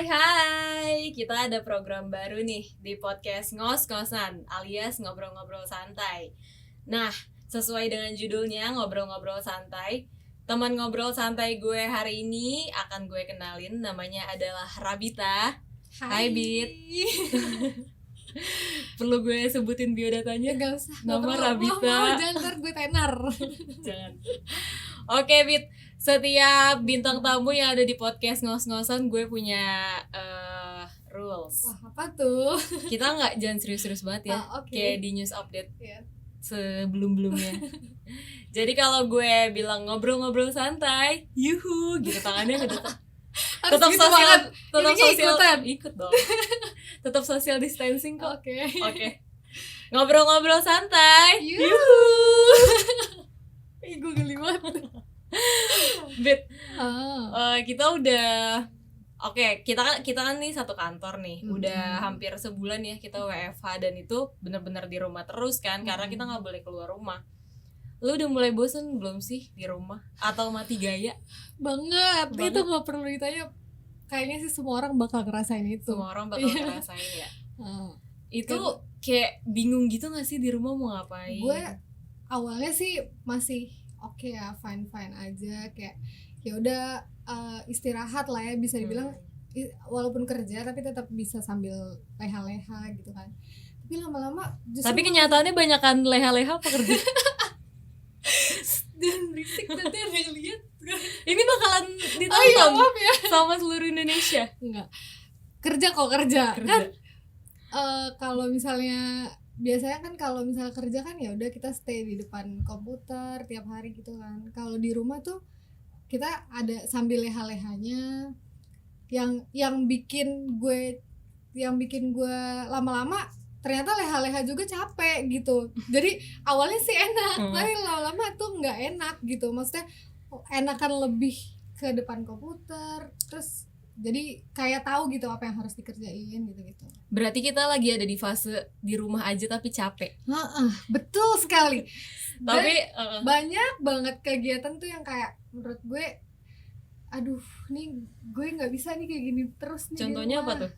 Hai, kita ada program baru nih di podcast Ngos-Ngosan alias ngobrol-ngobrol santai. Nah, sesuai dengan judulnya ngobrol-ngobrol santai, teman ngobrol santai gue hari ini akan gue kenalin, namanya adalah Rabita. Hai Bit. Perlu gue sebutin biodatanya? Gak usah. Nama Rabita. Jangan ntar gue tenar. Jangan. Oke Bit, setiap bintang tamu yang ada di podcast Ngos-Ngosan gue punya rules. Wah, apa tuh? Kita jangan serius-serius banget ya. Okay. Kayak di news update sebelum-belumnya. Jadi kalau gue bilang ngobrol-ngobrol santai, yuhu, gitu tangannya ke depan. Tetap gitu sosial, tetap sosial ikut dong. Tetap social distancing kok. Oke. Ngobrol-ngobrol santai, yuhu. Gue geli banget. Bit, kita udah kita kan nih satu kantor nih, udah hampir sebulan ya kita WFH, dan itu bener-bener di rumah terus kan, karena kita nggak boleh keluar rumah. Lu udah mulai bosen belum sih di rumah atau mati gaya? Banget. Itu nggak perlu ditanya. Kayaknya sih semua orang bakal ngerasain itu. Semua orang bakal ngerasain ya. Itu kayak bingung gitu nggak sih di rumah mau ngapain? Gue awalnya sih masih oke ya, fine aja, kayak ya udah istirahat lah ya, bisa dibilang walaupun kerja tapi tetap bisa sambil leha-leha gitu kan. Tapi lama-lama justru tapi kenyataannya banyakan leha-leha pekerja. Dan berisik, nanti ada yang lihat. Ini bakalan ditonton ya. sama seluruh Indonesia. Enggak, kerja kan kalau misalnya biasanya kan kalau misalnya kerja kan ya udah kita stay di depan komputer tiap hari gitu kan. Kalau di rumah tuh kita ada sambil leha-lehanya, yang bikin gue lama-lama ternyata leha-leha juga capek gitu. Jadi awalnya sih enak, tapi lama-lama tuh nggak enak gitu. Maksudnya enakan lebih ke depan komputer, terus jadi kayak tahu gitu apa yang harus dikerjain gitu. Berarti kita lagi ada di fase di rumah aja tapi capek. Betul sekali. Tapi banyak banget kegiatan tuh yang kayak menurut gue, aduh nih gue nggak bisa nih kayak gini terus nih. Contohnya apa tuh?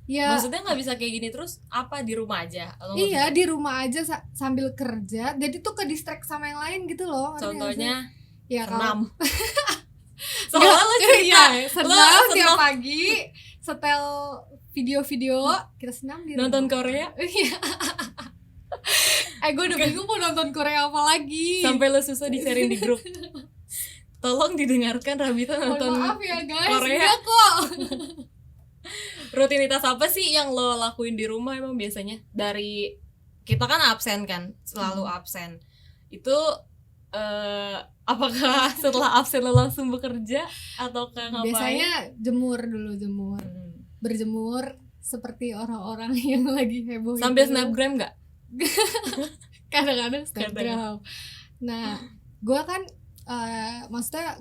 Ya, maksudnya nggak bisa kayak gini terus apa, di rumah aja? Iya, di rumah aja sambil kerja, jadi tuh ke distract sama yang lain gitu loh. Contohnya ya senam. Soalnya lo cerita senam tiap pagi, setel video-video kita senam di nonton rumah. Korea. Iya. Gue udah bingung mau nonton Korea apa lagi. Sampai lo susah di-sharein di grup. Tolong didengarkan Rabita nonton maaf ya guys, Korea. Kok. Rutinitas apa sih yang lo lakuin di rumah emang biasanya? Dari kita kan absen kan, selalu absen. Itu apakah setelah absen lo langsung bekerja atau ngapain? Biasanya jemur dulu, berjemur seperti orang-orang yang lagi heboh. Sambil snapgram nggak? Kadang-kadang snapgram. Nah, gue kan maksudnya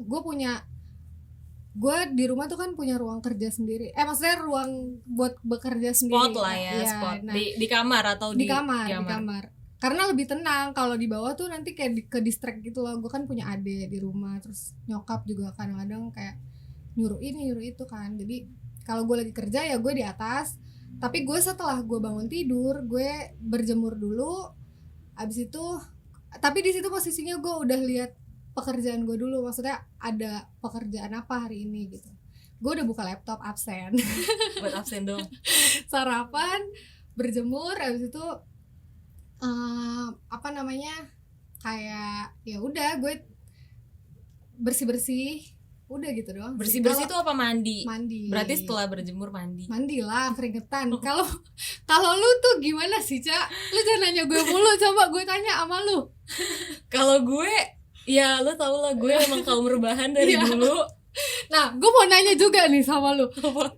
gue di rumah tuh kan punya ruang kerja sendiri. Maksudnya ruang buat bekerja sendiri. Spot lah ya, spot. Nah, di kamar atau di kamar. Karena lebih tenang. Kalau di bawah tuh nanti kayak ke distract gitu loh. Gue kan punya adik di rumah, terus nyokap juga kadang-kadang kayak nyuruh ini nyuruh itu kan. Jadi kalau gue lagi kerja ya gue di atas. Tapi gue setelah gue bangun tidur, gue berjemur dulu. Abis itu, tapi di situ posisinya gue udah lihat pekerjaan gue dulu, maksudnya ada pekerjaan apa hari ini gitu. Gue udah buka laptop, absen. Buat absen dong. Sarapan, berjemur, abis itu kayak ya udah gue bersih udah gitu doang. Bersih itu apa, mandi? Berarti setelah berjemur mandi lah, keringetan. Kalau lu tuh gimana sih, Cak? Lu jangan nanya gue mulu, coba gue tanya sama lu. Kalau gue ya lo tau lah, gue emang kaum rebahan dari dulu. Nah, gue mau nanya juga nih sama lu.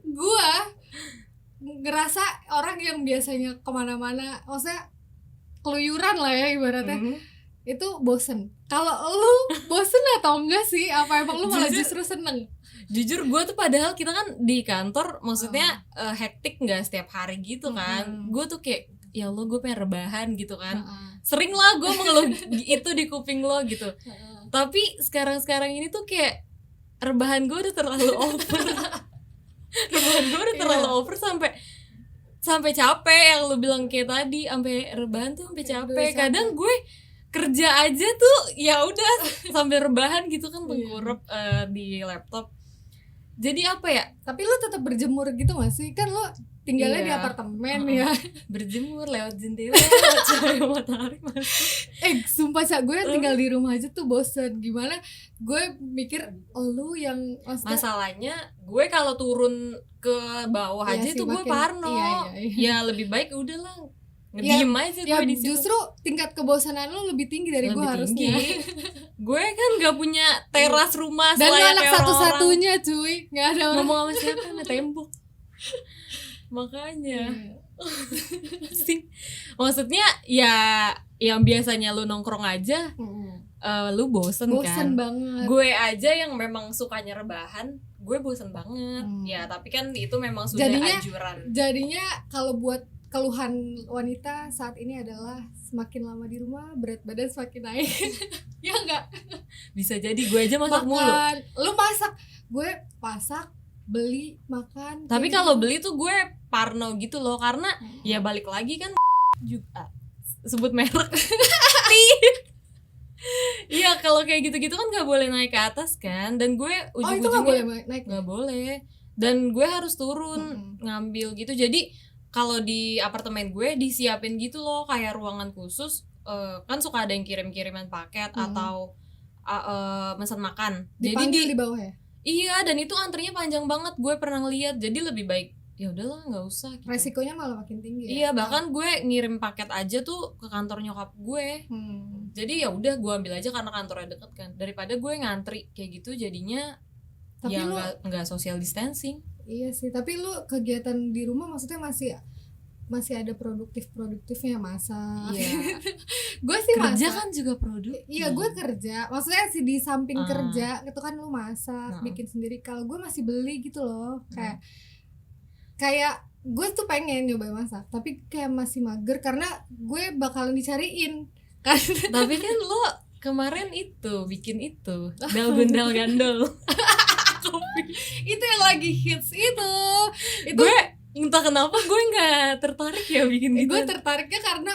Gue ngerasa orang yang biasanya kemana-mana, maksudnya keluyuran lah ya ibaratnya, itu bosen. Kalau lu bosen atau enggak sih? Apa emang lu malah justru seneng? Jujur gue tuh padahal kita kan di kantor, maksudnya hektik nggak setiap hari gitu kan. Gue tuh kayak ya Allah gue pengen rebahan gitu kan. Sering lah gue mengeluh itu di kuping lo gitu. Tapi sekarang ini tuh kayak rebahan gue udah terlalu over. Rebahan gue udah terlalu over sampai capek, yang lu bilang kayak tadi, sampai rebahan tuh sampai capek. Kadang gue kerja aja tuh ya udah sambil rebahan gitu kan, tengkurap di laptop. Jadi apa ya? Tapi lu tetap berjemur gitu gak sih? Kan lu tinggalnya di apartemen ya. Berjemur lewat jendela, lewat cahaya matahari masuk. Sumpah gue tinggal di rumah aja tuh bosen. Gimana? Gue mikir lu yang masalahnya gue kalau turun ke bawah aja tuh gue parno. Ya lebih baik udahlah ngediem aja gue di situ. Justru tingkat kebosanan lu lebih tinggi dari gue harusnya. Gue kan gak punya teras rumah dan lu anak satu-satunya cuy, nggak ada orang. Ngomong sama siapa, sama tembok. Makanya maksudnya ya yang biasanya lu nongkrong aja lu bosen kan banget. Gue aja yang memang sukanya rebahan, gue bosen banget. Ya tapi kan itu memang sudah anjuran. Jadinya kalau buat keluhan wanita saat ini adalah semakin lama di rumah berat badan semakin naik. Ya enggak? Bisa jadi. Gue aja masak mulu. Lu masak, gue masak, beli, makan. Tapi kalau beli tuh gue parno gitu loh, karena ya balik lagi kan juga sebut merek. Iya, kalau kayak gitu-gitu kan nggak boleh naik ke atas kan, dan gue ujung-ujungnya itu nggak boleh naik, nggak boleh, dan gue harus turun ngambil gitu. Jadi kalau di apartemen gue disiapin gitu loh kayak ruangan khusus, kan suka ada yang kirim-kiriman paket atau pesan makan. Dipanggil di bawah ya? Iya, dan itu antrinya panjang banget, gue pernah ngeliat. Jadi lebih baik ya udahlah nggak usah gitu. Resikonya malah makin tinggi ya? Iya, bahkan gue ngirim paket aja tuh ke kantor nyokap gue. Jadi ya udah gue ambil aja karena kantornya deket kan, daripada gue ngantri kayak gitu. Jadinya tapi ya nggak social distancing. Iya sih, tapi lu kegiatan di rumah maksudnya masih ada produktifnya, masak. Iya. Gue sih kerja masak. Kan juga produktif. Iya, gue kerja. Maksudnya sih di samping kerja itu kan lu masak, bikin sendiri. Kalau gue masih beli gitu loh. Kayak gue tuh pengen nyoba masak, tapi kayak masih mager karena gue bakalan dicariin kan. Tapi kan lo kemarin itu bikin itu dalgundal gandol. Itu yang lagi hits itu. Gue entah kenapa gue nggak tertarik ya bikin gitu. Gue tertariknya karena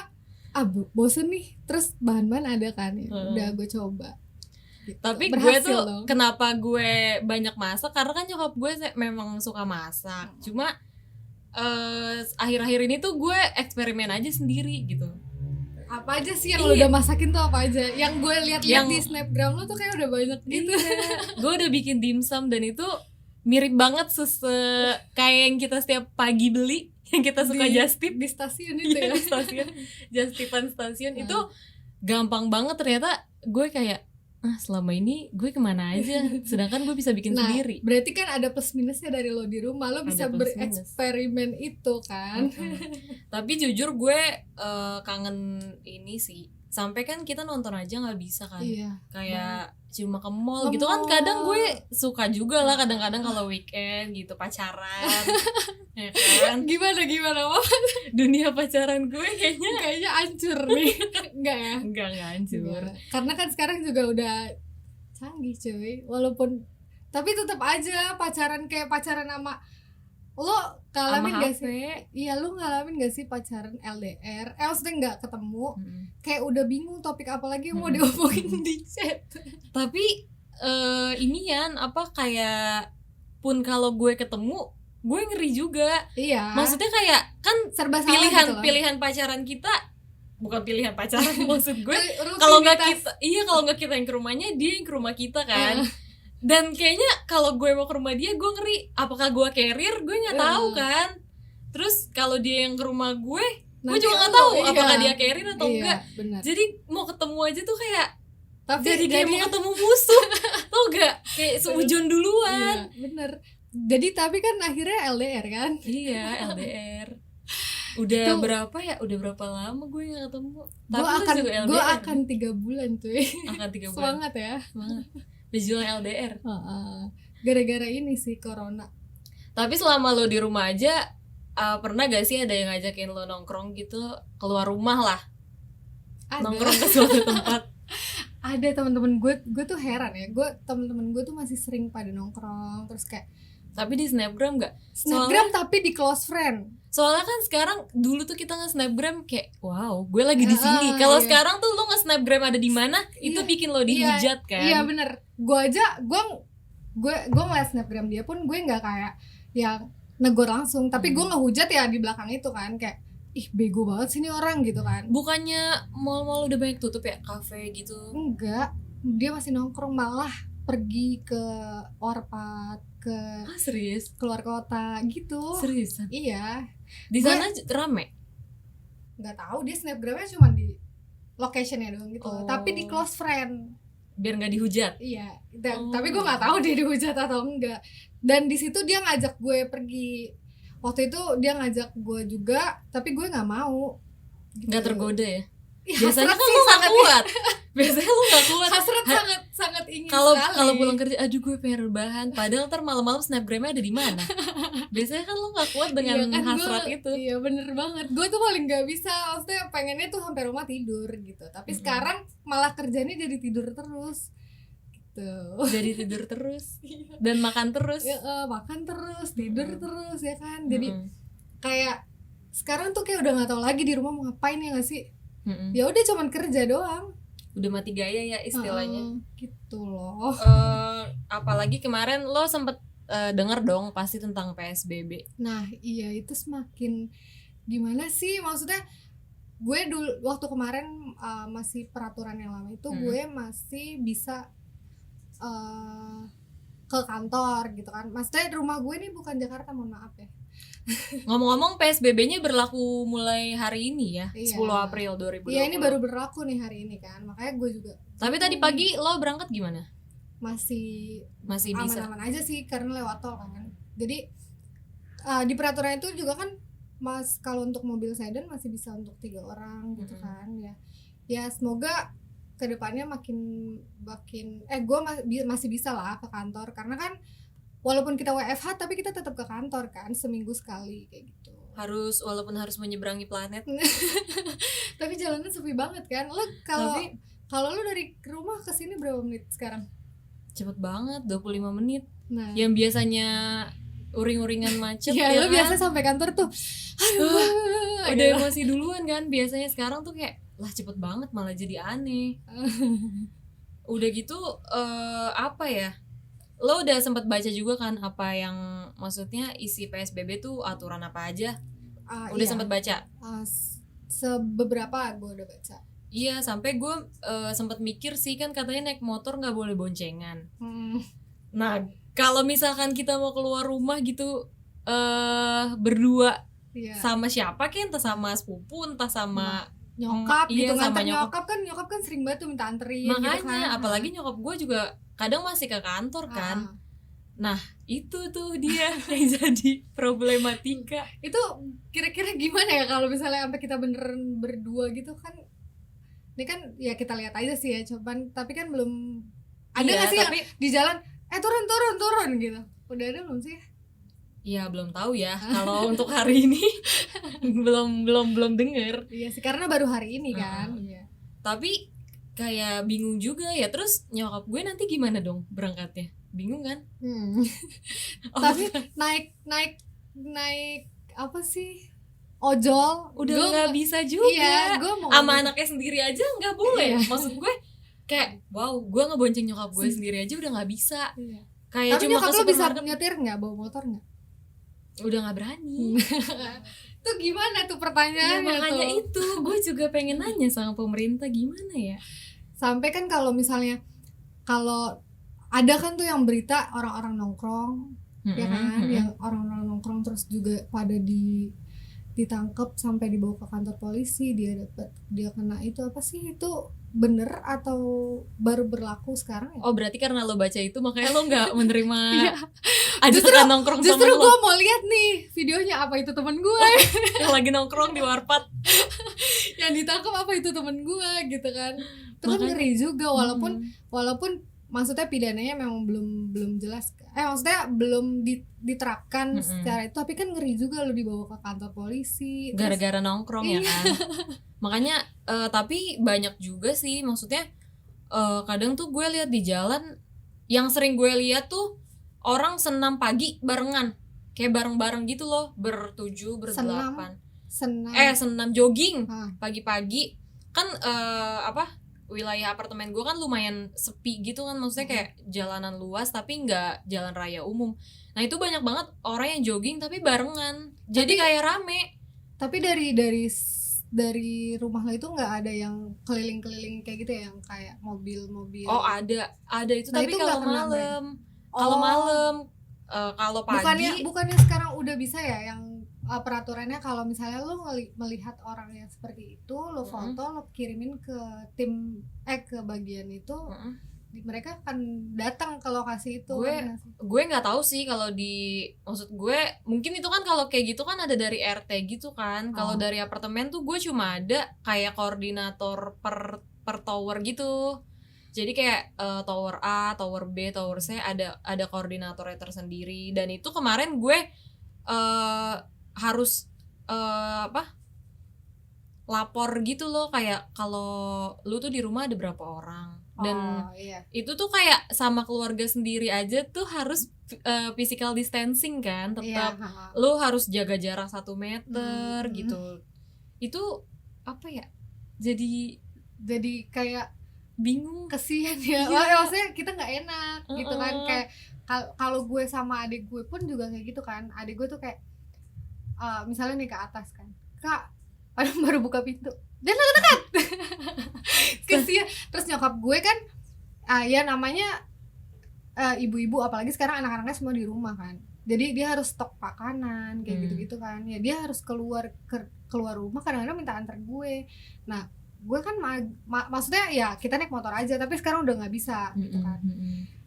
bosen nih, terus bahan-bahan ada kan ya. Udah gue coba gitu. Tapi gue tuh kenapa gue banyak masak karena kan nyokap gue memang suka masak. Cuma akhir-akhir ini tuh gue eksperimen aja sendiri gitu. Apa aja sih yang lo udah masakin tuh, apa aja? Yang gue lihat-lihat di snapgram lo tuh kayak udah banyak gitu. Gue udah bikin dimsum dan itu mirip banget kayak yang kita setiap pagi beli, yang kita suka justip di stasiun itu ya. Stasiun justipan stasiun itu gampang banget ternyata. Gue kayak selama ini gue kemana aja, sedangkan gue bisa bikin sendiri. Berarti kan ada plus minusnya dari lo di rumah, lo bisa bereksperimen itu kan. Tapi jujur gue kangen ini sih, sampai kan kita nonton aja nggak bisa kan. Kayak cuma ke mall gitu kan. Kadang gue suka juga lah kadang-kadang kalau weekend gitu pacaran. Ya kan? Gimana dunia pacaran gue kayaknya hancur nih. Enggak ya? Enggak hancur. Karena kan sekarang juga udah canggih cuy. Walaupun tapi tetap aja pacaran kayak pacaran sama lo ngalamin gak sih? Iya, lo ngalamin gak sih pacaran LDR? Maksudnya gak ketemu, kayak udah bingung topik apa lagi yang mau diomongin di chat. Tapi inian apa kayak pun kalau gue ketemu, gue ngeri juga. Iya. Maksudnya kayak kan serba salah pilihan pacaran kita bukan pilihan pacaran maksud gue. Kalau nggak kita yang ke rumahnya, dia yang ke rumah kita kan. Dan kayaknya kalau gue mau ke rumah dia, gue ngeri apakah gue carrier, gue nggak tahu kan. Terus kalau dia yang ke rumah gue juga nggak tahu apakah dia carrier atau enggak. Bener. Jadi mau ketemu aja tuh kayak jadi kayak mau ketemu musuh. Tau gak? Kayak seujon duluan. Iya, bener. Jadi tapi kan akhirnya LDR kan. Iya, LDR. Udah berapa ya? Udah berapa lama gue gak ketemu. Gue akan 3 bulan tuh. Akan 3 bulan. Semangat ya. Semangat. Berjuang LDR. Gara-gara ini sih corona. Tapi selama lo di rumah aja, pernah gak sih ada yang ngajakin lo nongkrong gitu, keluar rumah lah? Nongkrong ke suatu tempat. Ada teman-teman gue tuh heran ya. Teman-teman gue tuh masih sering pada nongkrong, terus kayak Tapi di snapgram nggak? Snapgram tapi di close friend. Soalnya kan sekarang, dulu tuh kita nge-snapgram kayak wow, gue lagi di sini. Kalau sekarang tuh lo nge-snapgram ada di mana, itu bikin lo dihujat kan. Iya bener. Gue ngeliat snapgram dia pun gue nggak kayak yang negor langsung, tapi gue ngehujat ya di belakang itu kan, kayak ih bego banget sih ini orang gitu kan. Bukannya mall-mall udah banyak tutup ya, kafe gitu? Enggak, dia masih nongkrong, malah pergi ke Orpat, ke serius? Keluar kota gitu. Seriusan? Iya. Di sana rame? Nggak tahu, dia snapgramnya cuma di locationnya doang gitu. Tapi di close friend. Biar nggak dihujat? Iya. Tapi gue nggak tahu dia dihujat atau enggak. Dan di situ dia ngajak gue pergi. Waktu itu dia ngajak gue juga, tapi gue nggak mau. Gitu. Nggak tergoda ya? Biasanya kan lu nggak kuat. Biasanya lu nggak kuat. Hasrat sangat ingin kalau pulang kerja, aduh gue pengen rebahan. Padahal ntar malam-malam snapgramnya ada di mana? Biasanya kan lu nggak kuat dengan hasrat itu. Iya bener banget. Gue tuh paling nggak bisa. Maksudnya pengennya tuh sampai rumah tidur gitu. Tapi sekarang malah kerjanya jadi tidur terus. Gitu. Jadi tidur terus dan makan terus. Makan terus, tidur terus ya kan. Jadi kayak sekarang tuh kayak udah nggak tahu lagi di rumah mau ngapain ya nggak sih? Ya udah cuman kerja doang. Udah mati gaya ya istilahnya. Gitu loh. Apalagi kemarin lo sempet denger dong pasti tentang PSBB. Nah iya, itu semakin gimana sih, maksudnya gue dulu waktu kemarin masih peraturan yang lama itu gue masih bisa ke kantor gitu kan. Maksudnya rumah gue ini bukan Jakarta, mohon maaf ya. Ngomong-ngomong PSBB-nya berlaku mulai hari ini ya, 10 April 2020. Iya, ini baru berlaku nih hari ini kan, makanya gue juga. Tapi tadi pagi lo berangkat gimana? Masih bisa aman-aman aja sih, karena lewat tol kan. Jadi di peraturan itu juga kan, mas, kalau untuk mobil sedan masih bisa untuk 3 orang gitu kan ya. Ya semoga kedepannya makin gue masih bisa lah ke kantor, karena kan walaupun kita WFH tapi kita tetap ke kantor kan, seminggu sekali kayak gitu. Walaupun harus menyeberangi planet. Tapi jalannya sepi banget kan. Lo kalau lo dari rumah ke sini berapa menit sekarang? Cepet banget, 25 menit. Nah, yang biasanya uring-uringan macet ya lo biasa sampai kantor tuh udah emosi duluan kan. Biasanya sekarang tuh kayak lah cepet banget, malah jadi aneh. Udah gitu apa ya, lo udah sempat baca juga kan apa yang maksudnya isi PSBB tuh aturan apa aja? Udah sempat baca? Beberapa gue udah baca. Iya, sampai gue sempat mikir sih, kan katanya naik motor nggak boleh boncengan. Nah kalau misalkan kita mau keluar rumah gitu berdua sama siapa kan, entah sama sepupu, entah sama nyokap gitu, sama nyokap kan sering banget tuh minta anterin. Makanya gitu kan. apalagi nyokap gue juga kadang masih ke kantor kan. Nah itu tuh dia yang jadi problematika. Itu kira-kira gimana ya kalau misalnya sampai kita beneran berdua gitu kan? Ini kan ya kita lihat aja sih ya, cuman tapi kan belum ada nggak sih tapi, yang di jalan turun gitu. Udah ada belum sih? Ya belum tahu ya. Kalau untuk hari ini belum denger. Iya sih, karena baru hari ini kan. Iya. Tapi kayak bingung juga ya. Terus nyokap gue nanti gimana dong berangkatnya? Bingung kan? Tapi naik apa sih? Ojol udah nggak bisa juga. Iya, sama anaknya sendiri aja nggak boleh. Maksud gue kayak wow, gue ngebonceng nyokap gue sendiri aja udah nggak bisa. Kayak tapi cuma nyokap lo bisa nyetir nggak, bawa motor nggak? Udah nggak berani. Tuh gimana tuh pertanyaannya? Ya, makanya tuh. Itu gue juga pengen nanya sama pemerintah gimana ya. Sampai kan kalau misalnya kalau ada kan tuh yang berita orang-orang nongkrong, ya kan, yang orang-orang nongkrong terus juga pada ditangkap sampai dibawa ke kantor polisi, dia kena itu apa sih, itu bener atau baru berlaku sekarang ya? Oh berarti karena lo baca itu makanya lo nggak menerima justru nongkrong sama lo. Justru gue mau lihat nih videonya, apa itu teman gue yang lagi nongkrong di warpat yang ditangkap, apa itu teman gue gitu kan. Itu kan ngeri juga, walaupun maksudnya pidananya memang belum jelas, maksudnya belum diterapkan secara itu, tapi kan ngeri juga lo dibawa ke kantor polisi gara-gara nongkrong ya kan. Makanya tapi banyak juga sih, maksudnya kadang tuh gue lihat di jalan, yang sering gue lihat tuh orang senam pagi barengan, kayak bareng-bareng gitu loh, bertujuh, berdelapan. Senam jogging pagi-pagi kan. Wilayah apartemen gue kan lumayan sepi gitu kan, maksudnya kayak jalanan luas tapi nggak jalan raya umum. Nah itu banyak banget orang yang jogging tapi barengan, jadi kayak rame. Tapi dari rumah lo itu nggak ada yang keliling-keliling kayak gitu ya, yang kayak mobil-mobil? Oh ada itu, nah, tapi kalau malam. Kalau pagi bukannya sekarang udah bisa ya yang peraturannya kalau misalnya lo melihat orang yang seperti itu, lo foto, lo kirimin ke tim ke bagian itu, mereka akan datang ke lokasi itu. Gue nggak tahu sih kalau maksud gue mungkin itu kan kalau kayak gitu kan ada dari RT gitu kan. Kalau dari apartemen tuh gue cuma ada kayak koordinator per tower gitu. Jadi kayak tower A, tower B, tower C ada koordinatornya tersendiri. Dan itu kemarin gue harus lapor gitu loh, kayak kalau lu tuh di rumah ada berapa orang. Dan itu tuh kayak sama keluarga sendiri aja tuh harus physical distancing kan, tetap lu harus jaga jarak 1 meter gitu. Itu apa ya, jadi kayak bingung, kesian ya. Maksudnya kita nggak enak gitu kan. Kayak kalau gue sama adik gue pun juga kayak gitu kan. Adik gue tuh kayak misalnya nih ke atas kan, kak baru buka pintu dan dekat kesian. Terus nyokap gue kan ya namanya ibu-ibu, apalagi sekarang anak-anaknya semua di rumah kan, jadi dia harus stok makanan kayak gitu-gitu kan ya. Dia harus keluar rumah, kadang-kadang minta antar gue. Nah gue kan maksudnya ya kita naik motor aja, tapi sekarang udah nggak bisa gitu kan.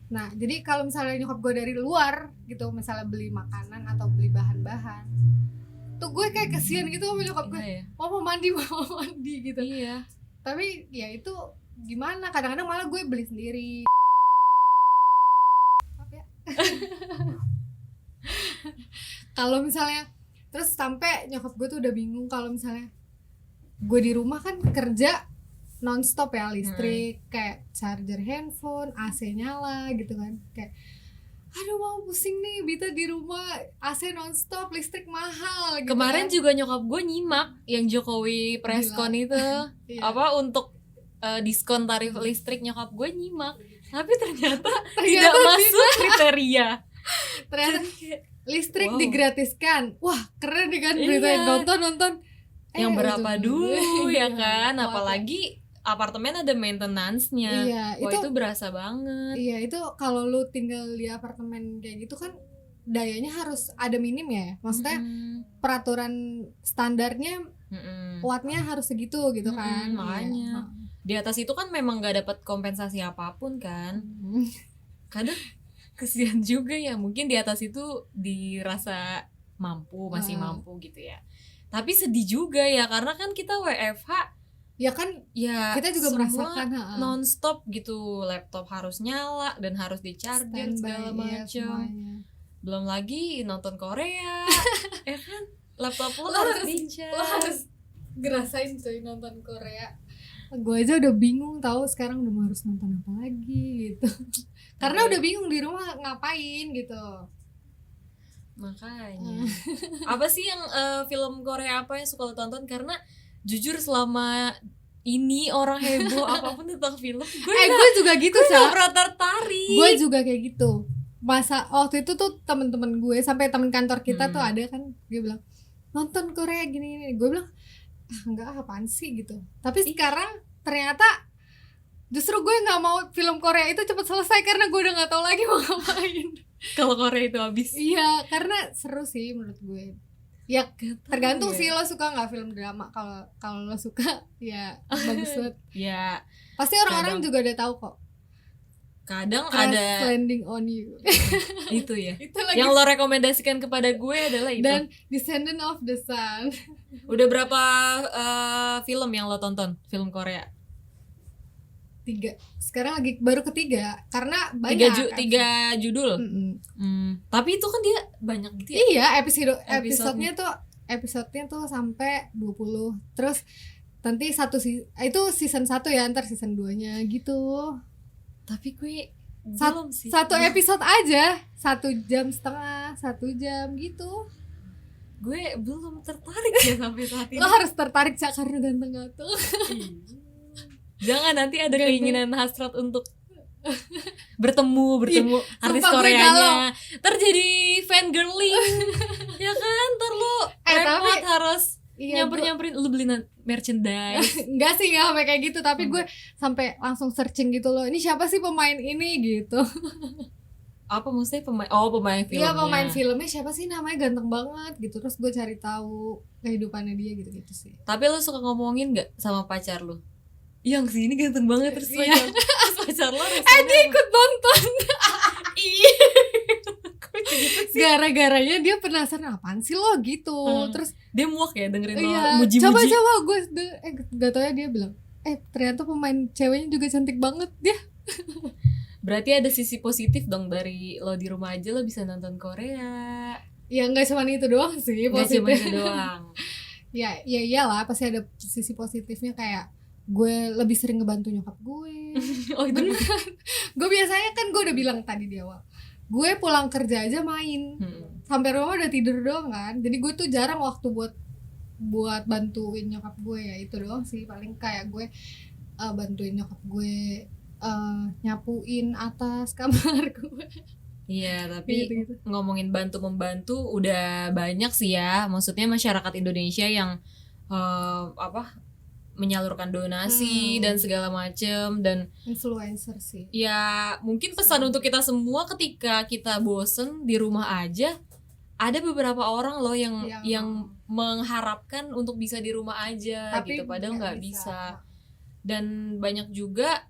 Nah jadi kalau misalnya nyokap gue dari luar gitu, misalnya beli makanan atau beli bahan-bahan tuh, gue kayak kesian gitu sama nyokap gue. Mau mandi gitu. Iya. Tapi ya itu gimana, kadang-kadang malah gue beli sendiri. Kalau misalnya terus sampai nyokap gue tuh udah bingung kalau misalnya gue di rumah kan kerja nonstop ya, listrik kayak charger handphone, AC nyala gitu kan, kayak aduh mau pusing nih Bita di rumah, AC nonstop, listrik mahal gitu. Kemarin kan juga nyokap gue nyimak yang Jokowi preskon itu apa untuk diskon tarif listrik, nyokap gue nyimak, tapi ternyata tidak masuk kriteria. Ternyata listrik digratiskan. Wah keren nih kan berita. Nonton yang berapa dulu ya kan, apalagi apartemen ada maintenance-nya. Itu berasa banget. Iya, itu kalau lu tinggal di apartemen kayak gitu kan dayanya harus ada minim ya. Maksudnya peraturan standarnya wattnya harus segitu gitu kan. Makanya di atas itu kan memang gak dapat kompensasi apapun kan. Kadang kesian juga ya, mungkin di atas itu dirasa masih mampu gitu ya. Tapi sedih juga ya, karena kan kita WFH ya kan, ya kita juga merasakan nonstop gitu, laptop harus nyala dan harus di-charger segala macam. Belum lagi nonton Korea. Ya kan, laptop lo harus di-charge. Lo harus ngerasain coy nonton Korea. Gue aja udah bingung tahu sekarang udah harus nonton apa lagi gitu. Karena udah bingung di rumah ngapain gitu. Makanya apa sih yang film Korea apa yang suka lo tonton? Karena jujur selama ini orang heboh apapun tentang film, gue juga gitu sih. Gue pernah tertarik. Gue juga kayak gitu. Masa waktu itu tuh temen-temen gue sampai temen kantor kita tuh ada kan, dia bilang nonton Korea gini. Gue bilang enggak, apaan sih gitu. Tapi sekarang ternyata justru gue nggak mau film Korea itu cepat selesai karena gue udah nggak tahu lagi mau ngapain. Kalau Korea itu habis. Iya, karena seru sih menurut gue. Ya tergantung sih lo suka nggak film drama. Kalau lo suka ya bagus banget. Ya pasti orang-orang juga udah tahu kok. Kadang Crash ada Landing on You. Itu ya. Itu lagi. Yang lo rekomendasikan kepada gue adalah itu. Dan Descendant of the Sun. Udah berapa film yang lo tonton film Korea? 3. Sekarang lagi baru ketiga karena banyak 3 judul. Tapi itu kan dia banyak gitu ya. Iya, episodenya tuh sampai 20. Terus nanti itu season 1 ya, ntar season 2-nya gitu. Tapi gue Belum sih. Satu episode aja 1,5 jam, 1 jam gitu. Gue belum tertarik ya sampai saat ini. Lo harus tertarik Cak karena ganteng tuh. Jangan nanti ada keinginan hasrat untuk bertemu artis sumpah gue Koreanya, terjadi fangirling. Ya kan, ntar lo repot harus nyamperin lu beli merchandise. Enggak sih, enggak sampai kayak gitu, tapi gue sampai langsung searching gitu loh. Ini siapa sih pemain ini gitu. Apa maksudnya pemain filmnya? Iya, pemain filmnya siapa sih, namanya ganteng banget gitu. Terus gue cari tahu kehidupannya dia gitu-gitu sih. Tapi lu suka ngomongin enggak sama pacar lu? Yang sih ini ganteng banget terus pacar lo dia ikut nonton. Iya. Gara-garanya dia penasaran apaan sih lo gitu. Terus dia muak ya dengerin lo muji-muji. Coba gue gak tau ya, dia bilang ternyata pemain ceweknya juga cantik banget dia. Berarti ada sisi positif dong dari lo di rumah aja lo bisa nonton Korea. Ya nggak cuma itu doang sih positif. Nggak cuma itu doang. ya iyalah pasti ada sisi positifnya, kayak gue lebih sering ngebantu nyokap gue. Oh itu beneran. Gue biasanya kan gue udah bilang tadi di awal, gue pulang kerja aja main, sampai rumah udah tidur doang kan. Jadi gue tuh jarang waktu buat bantuin nyokap gue. Ya itu doang sih paling, kayak gue bantuin nyokap gue nyapuin atas kamar gue. Iya, tapi gitu. Ngomongin bantu-membantu udah banyak sih ya. Maksudnya masyarakat Indonesia yang menyalurkan donasi dan segala macem, dan influencer sih. Ya mungkin pesan untuk kita semua ketika kita bosen di rumah aja, ada beberapa orang loh yang mengharapkan untuk bisa di rumah aja. Tapi gitu, padahal nggak bisa. Dan banyak juga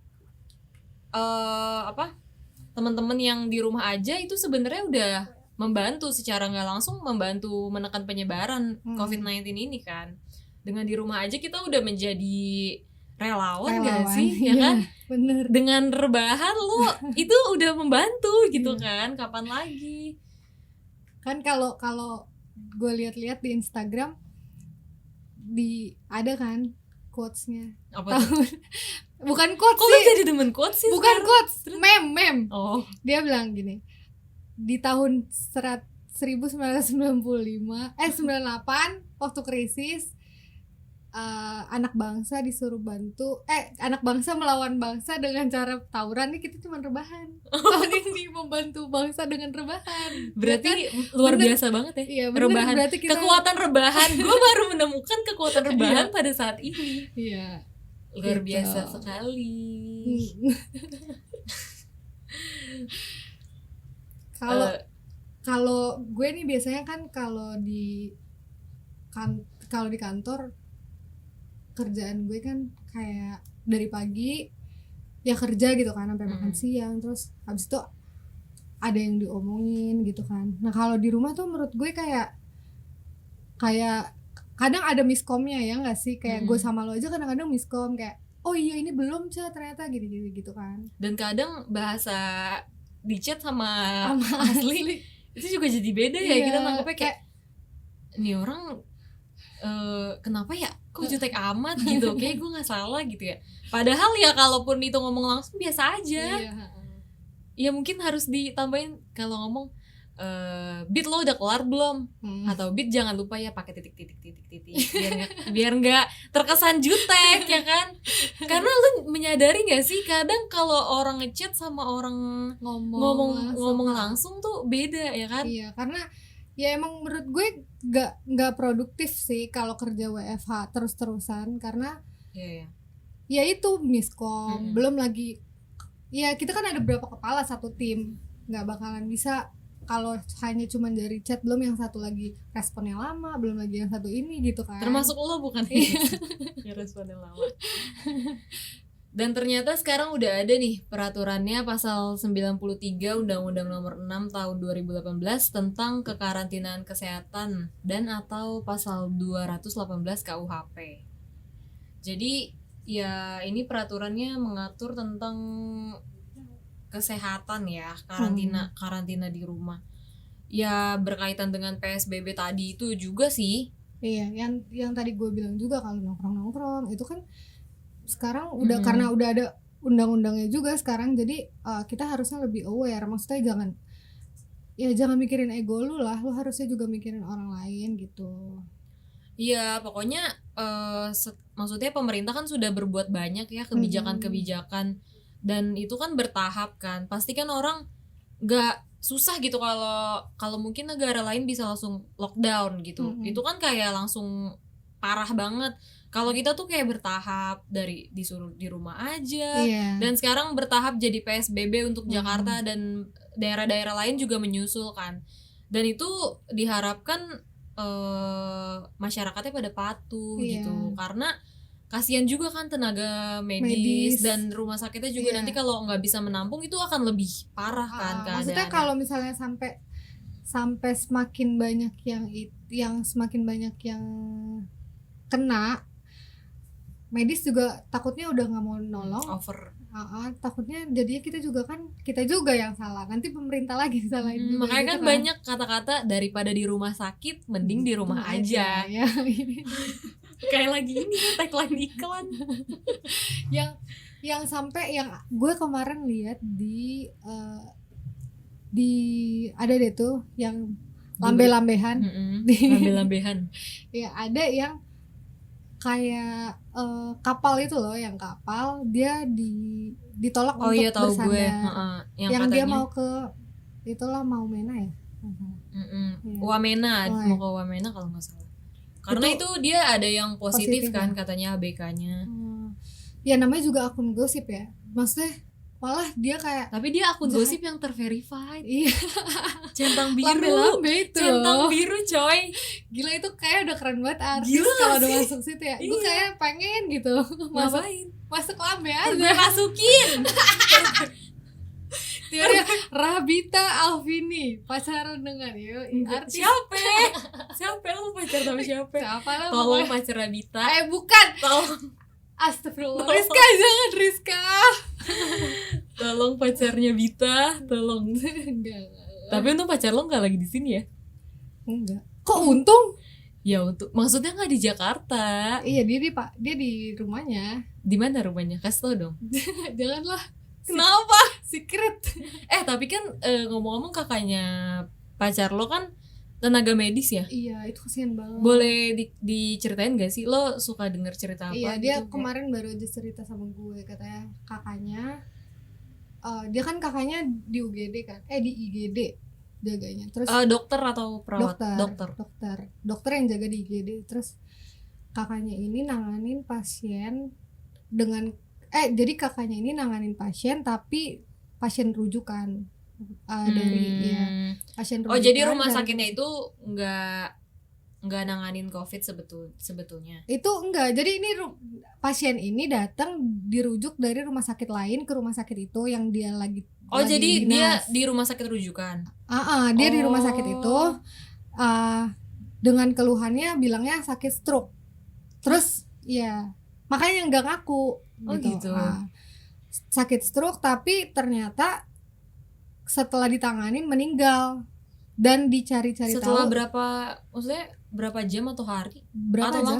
teman-teman yang di rumah aja itu sebenarnya udah membantu secara nggak langsung, membantu menekan penyebaran COVID-19 ini kan. Dengan di rumah aja kita udah menjadi relawan gak sih, ya kan? Bener. Dengan rebahan lo itu udah membantu gitu kan, kapan lagi? Kan kalau gue lihat-lihat di Instagram ada kan quotes-nya. Apa tuh? Bukan quotes sih. Kok lo jadi demen quotes sih? Bukan quotes, meme. Oh. Dia bilang gini, di tahun 1998 waktu krisis, anak bangsa disuruh bantu anak bangsa melawan bangsa dengan cara tawuran. Nih kita cuma rebahan. Tahun ini membantu bangsa dengan rebahan. Berarti kan, luar biasa banget ya. Iya, rebahan. Berarti kekuatan rebahan. Gue baru menemukan kekuatan rebahan pada saat ini. Iya. Luar biasa sekali. Kalau gue nih biasanya kan kalau di kantor, kerjaan gue kan kayak dari pagi ya kerja gitu kan sampai makan siang, terus habis itu ada yang diomongin gitu kan. Nah kalau di rumah tuh menurut gue kayak kadang ada miskomnya ya nggak sih, kayak gue sama lo aja kadang-kadang miskom, kayak oh iya ini belum ternyata gitu kan. Dan kadang bahasa di chat sama asli itu juga jadi beda ya. Kita nangkepnya kayak ini orang kenapa ya kok jutek amat gitu, kayak gue nggak salah gitu ya. Padahal ya kalaupun itu ngomong langsung biasa aja. Ya mungkin harus ditambahin kalau ngomong Bit lo udah kelar belum? Atau Bit jangan lupa ya pakai titik biar nggak terkesan jutek ya kan. Karena lu menyadari nggak sih kadang kalau orang ngechat sama orang ngomong langsung tuh beda ya kan. Iya, karena ya emang menurut gue nggak produktif sih kalau kerja WFH terus-terusan, karena ya itu miskom. Belum lagi ya kita kan ada beberapa kepala satu tim, nggak bakalan bisa kalau hanya cuma dari chat, belum yang satu lagi responnya lama, belum lagi yang satu ini gitu kan. Termasuk lo bukan yang responnya lama. Dan ternyata sekarang udah ada nih peraturannya, pasal 93 Undang-Undang Nomor 6 Tahun 2018 tentang kekarantinaan kesehatan dan atau pasal 218 KUHP. Jadi ya ini peraturannya mengatur tentang kesehatan ya, karantina di rumah. Ya berkaitan dengan PSBB tadi itu juga sih. Iya, yang tadi gue bilang juga kalau nongkrong itu kan sekarang udah karena udah undang-undangnya juga sekarang. Jadi kita harusnya lebih aware, maksudnya jangan mikirin ego lu lah, lu harusnya juga mikirin orang lain gitu. Iya, pokoknya maksudnya pemerintah kan sudah berbuat banyak ya kebijakan-kebijakan, dan itu kan bertahap kan. Pasti kan orang nggak susah gitu kalau mungkin negara lain bisa langsung lockdown gitu. Itu kan kayak langsung parah banget. Kalau kita tuh kayak bertahap, dari disuruh di rumah aja, dan sekarang bertahap jadi PSBB untuk Jakarta dan daerah-daerah lain juga menyusul kan. Dan itu diharapkan masyarakatnya pada patuh gitu, karena kasihan juga kan tenaga medis dan rumah sakitnya juga nanti kalau nggak bisa menampung itu akan lebih parah kan keadaannya. Maksudnya kalau misalnya sampai semakin banyak yang kena, medis juga takutnya udah nggak mau nolong, over. Takutnya jadinya kita juga yang salah, nanti pemerintah lagi salahin juga. Makanya gitu kan banyak kata-kata daripada di rumah sakit mending di rumah aja. Ya. Kayak lagi ini tagline iklan. yang sampai yang gue kemarin lihat di ada deh tuh yang lambe-lambehan. Lambe-lambehan. Ya ada yang kayak kapal itu loh, yang kapal dia ditolak untuk bersandar. Gue. Yang yang katanya, dia mau ke itulah Wamena ya. Wamena, mau ke Wamena kalau nggak salah. Karena itu dia ada yang positif kan ya? Katanya ABK-nya. Ya namanya juga akun gosip ya. Maksudnya malah dia kayak, tapi dia akun gosip yang terverified. Iya. Centang biru. Lambe-lambe itu. Centang biru coy. Gila, itu kayak udah keren banget artis kalau udah masuk situ ya. Gue kayak pengen gitu. Masuk lambe aja. Gue masukin. Teori Rabita Alvini pacaran dengan artis. Siapa lu pacar sama siapa? Lah, tolong pacar Rabita. Bukan. Tolong. Astagfirullah. Rizka, jangan Rizka. Tolong pacarnya Bita, tolong. Enggak. Tapi untung pacar lo nggak lagi di sini ya? Enggak. Kok untung? Ya untuk, maksudnya nggak di Jakarta. Iya, dia di rumahnya. Di mana rumahnya? Kasih tau dong. Janganlah. Kenapa? Secret. Tapi kan ngomong-ngomong kakaknya pacar lo kan tenaga medis ya? Iya, itu kasihan banget. Boleh diceritain gak sih? Lo suka denger cerita apa? Iya, dia gitu, kemarin baru aja cerita sama gue. Katanya kakaknya, dia kan kakaknya di UGD kan, di IGD jaganya. Terus dokter atau perawat? Dokter yang jaga di IGD. Terus kakaknya ini nanganin pasien dengan jadi kakaknya ini nanganin pasien tapi pasien rujukan dari pasien rujukan. Jadi rumah sakitnya itu nggak nanganin COVID sebetulnya. Itu enggak. Jadi ini pasien ini datang dirujuk dari rumah sakit lain ke rumah sakit itu yang dia lagi jadi dinas. Dia di rumah sakit rujukan. Dia di rumah sakit itu dengan keluhannya bilangnya sakit stroke. Terus ya makanya nggak ngaku gitu. Sakit stroke tapi ternyata setelah ditanganin meninggal dan dicari-cari setelah tahu. Maksudnya berapa jam atau hari? Berapa atau jam?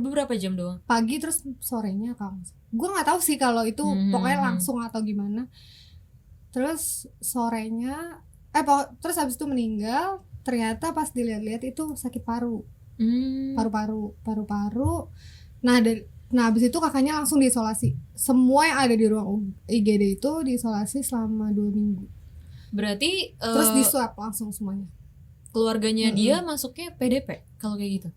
Beberapa jam doang. Pagi terus sorenya kan. Gue nggak tahu sih kalau itu pokoknya langsung atau gimana. Terus sorenya terus habis itu meninggal. Ternyata pas dilihat-lihat itu sakit paru. Paru-paru. Nah habis itu kakaknya langsung diisolasi. Semua yang ada di ruang IGD itu diisolasi selama 2 minggu. Berarti terus di swab langsung semuanya. Keluarganya dia masuknya PDP kalau kayak gitu.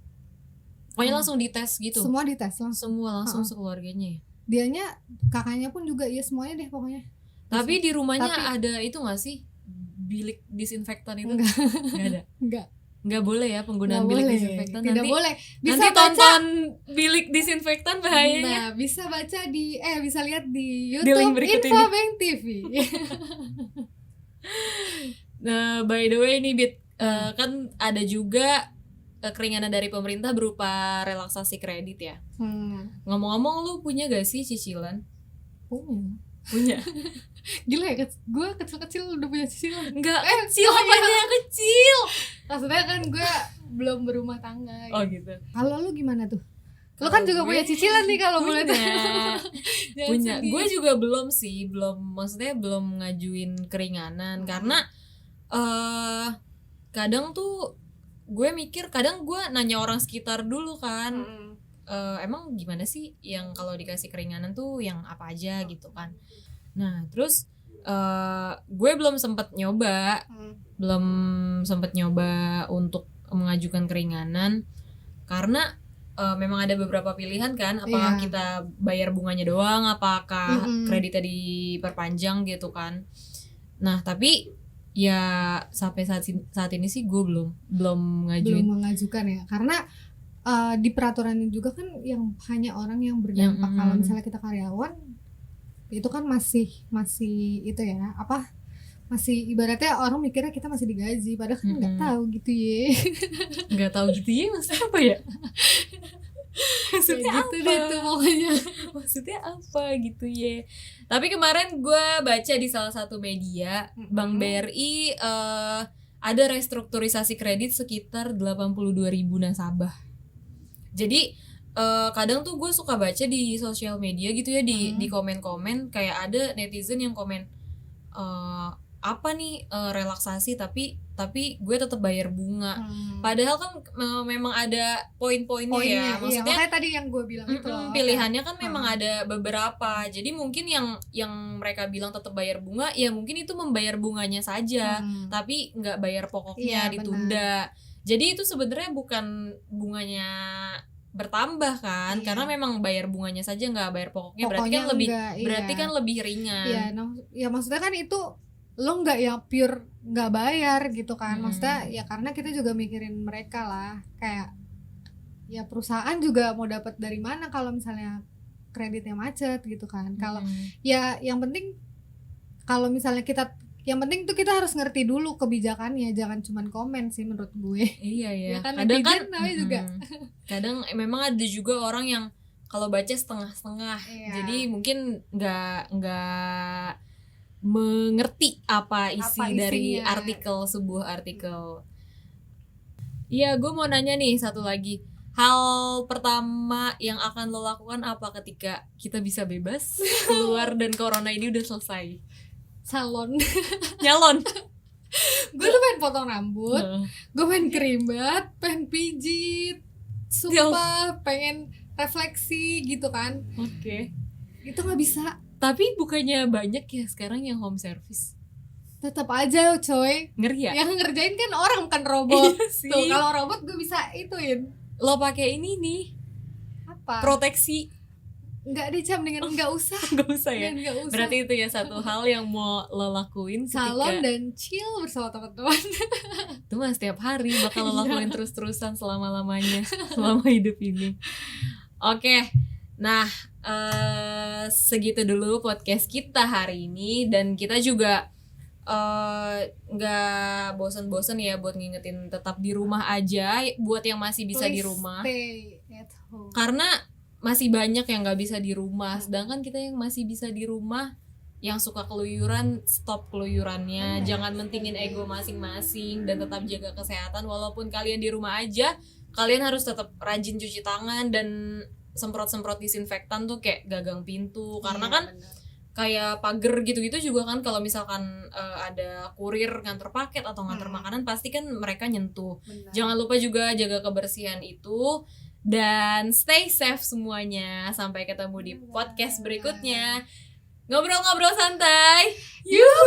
Pokoknya langsung dites gitu. Semua dites langsung. Semua langsung sekeluarganya ya. Dianya kakaknya pun juga ya semuanya deh pokoknya. Tapi di rumahnya ada itu nggak sih? Bilik disinfektan itu? Nggak ada. Nggak boleh ya penggunaan bilik disinfektan. Tidak boleh. Bisa nanti tonton bilik disinfektan bahayanya. Nah, bisa baca bisa lihat di YouTube Info Bank TV. Nah, by the way ini kan ada juga keringanan dari pemerintah berupa relaksasi kredit ya. Ngomong-ngomong, lu punya gak sih cicilan? Punya. Gila ya, gue kecil-kecil udah punya cicilan. Enggak, kecil apanya kecil. Maksudnya kan gue belum berumah tangga. Oh gitu. Kalau lu gimana tuh? Lo kan juga punya cicilan nih kalau boleh punya. Gue juga belum maksudnya belum ngajuin keringanan karena kadang tuh gue mikir, kadang gue nanya orang sekitar dulu kan, emang gimana sih yang kalau dikasih keringanan tuh yang apa aja gitu kan. Nah terus gue belum sempet nyoba untuk mengajukan keringanan karena memang ada beberapa pilihan kan, apakah kita bayar bunganya doang, apakah kreditnya diperpanjang gitu kan. Nah tapi ya sampai saat ini sih gue belum mengajukan ya, karena di peraturan juga kan yang hanya orang yang berdampak. Kalau misalnya kita karyawan itu kan masih itu ya, masih ibaratnya orang mikirnya kita masih digaji, padahal kan nggak tahu gitu ya. Nggak tahu gitu ya, maksudnya apa ya? Maksudnya gitu deh tuh pokoknya. Maksudnya apa gitu ya. Tapi kemarin gue baca di salah satu media, Bank BRI ada restrukturisasi kredit sekitar 82.000 nasabah. Jadi kadang tuh gue suka baca di sosial media gitu ya, di komen-komen kayak ada netizen yang komen apa nih relaksasi tapi gue tetap bayar bunga. Padahal kan memang ada poin-poinnya ya. Maksudnya makanya tadi yang gue bilang itu loh, pilihannya kan memang ada beberapa. Jadi mungkin yang mereka bilang tetap bayar bunga, ya mungkin itu membayar bunganya saja, tapi nggak bayar pokoknya, ditunda. Benar. Jadi itu sebenarnya bukan bunganya bertambah kan, karena memang bayar bunganya saja, nggak bayar pokoknya berarti kan lebih berarti kan lebih ringan. Ya maksudnya kan itu lo nggak yang pure nggak bayar gitu kan. Maksudnya ya karena kita juga mikirin mereka lah, kayak ya perusahaan juga mau dapat dari mana kalau misalnya kreditnya macet gitu kan. Kalau ya yang penting kalau misalnya yang penting tuh kita harus ngerti dulu kebijakannya, jangan cuman komen sih menurut gue. Iya ya. Kan kadang kan juga kadang memang ada juga orang yang kalau baca setengah-setengah, jadi mungkin nggak mengerti apa isi dari sebuah artikel. Iya, gue mau nanya nih satu lagi. Hal pertama yang akan lo lakukan apa ketika kita bisa bebas keluar dan corona ini udah selesai? Nyalon. Gue tuh pengen potong rambut, gue pengen kerimbat, pengen pijit, sumpah pengen refleksi gitu kan. Oke. Itu nggak bisa. Tapi bukannya banyak ya sekarang yang home service? Tetap aja coy. Ngeri ya? Yang ngerjain kan orang bukan robot. Tuh kalau robot gue bisa ituin. Lo pakai ini nih. Apa? Proteksi. Enggak deh, mendingan enggak usah. Enggak usah ya. Berarti itu ya satu hal yang mau lo lakuin ketika salon dan chill bersama teman-teman. Itu mah setiap hari bakal lo lakuin terus-terusan selama-lamanya, selama hidup ini. Oke. Nah, segitu dulu podcast kita hari ini, dan kita juga nggak bosan-bosan ya buat ngingetin tetap di rumah aja buat yang masih bisa di rumah. Stay at home. Karena masih banyak yang nggak bisa di rumah, sedangkan kita yang masih bisa di rumah, yang suka keluyuran, stop keluyurannya. Jangan mentingin ego masing-masing dan tetap jaga kesehatan. Walaupun kalian di rumah aja, kalian harus tetap rajin cuci tangan dan semprot-semprot disinfektan tuh kayak gagang pintu, karena kan kayak pagar gitu-gitu juga kan, kalau misalkan ada kurir nganter paket atau nganter makanan pasti kan mereka nyentuh. Jangan lupa juga jaga kebersihan itu, dan stay safe semuanya. Sampai ketemu di podcast berikutnya. Ngobrol-ngobrol santai. Yuhu.